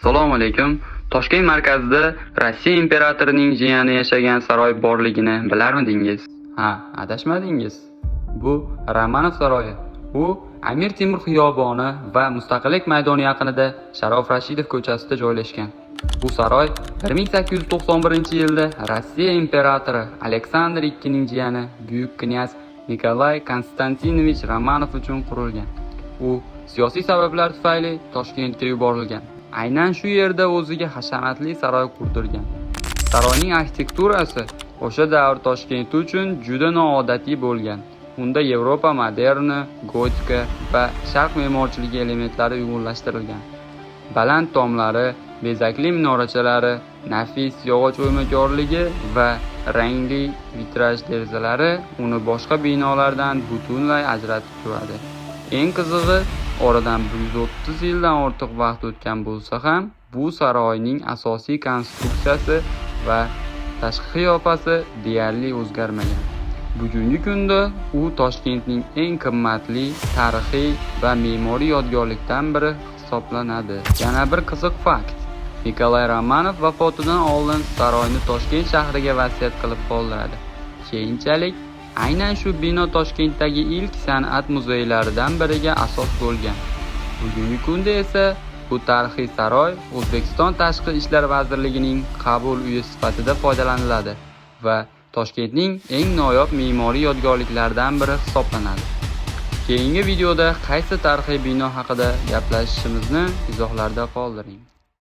Assalomu alaykum. Toshkent markazida Rossiya imperatorining jiyani yashagan saroy borligini bilarmidingiz? Ha, adashmadingiz. Bu Romanov saroyi. U Amir Temur xiyoboni va Mustaqillik maydoni yaqinida Sharof Rashidov ko'chasida joylashgan. Bu saroy 1891-yilda Rossiya imperatori Aleksandr II ning jiyani buyuk knyaz Nikolay Konstantinovich Romanov uchun qurilgan. U siyosiy sabablar tufayli Toshkentga yuborilgan. Aynan shu yerda o'ziga hashamatli saroy qurdirgan. Saroyning arxitekturasi o'sha davr Toshkent uchun juda noodatiy bo'lgan. Unda Yevropa moderni, gotika va sharq me'morchiligi elementlari uyg'unlashtirilgan. Baland tomlari, bezakli minorachalari, nafis yog'och o'ymakorligi va rangli vitraj derazalari uni boshqa binolardan butunlay ajratib turadi. Eng qizig'i, oradan 130 yildan ortiq vaqt o'tgan bo'lsa ham, bu saroyning asosiy konstruksiyasi va tashqi qiyofasi deyarli o'zgarmagan. Bugungi kunda u Toshkentning eng qimmatli tarixiy va me'moriy yodgorlikdan biri hisoblanadi. Yana bir qiziq fakt: Nikolay Romanov vafotidan oldin saroyni Toshkent shahriga vasiyat qilib qoldiradi. Keyinchalik aynan shu bino Toshkentdagi ilk san'at muzeylaridan biriga asos bo'lgan. Bugungi kunda esa bu tarixiy saroy O'zbekiston Tashqi ishlar vazirligining qabul uyi sifatida foydalaniladi va Toshkentning eng noyob me'moriy yodgorliklaridan biri hisoblanadi. Keyingi videoda qaysi tarixiy bino haqida gaplashishimizni izohlarda qoldiring.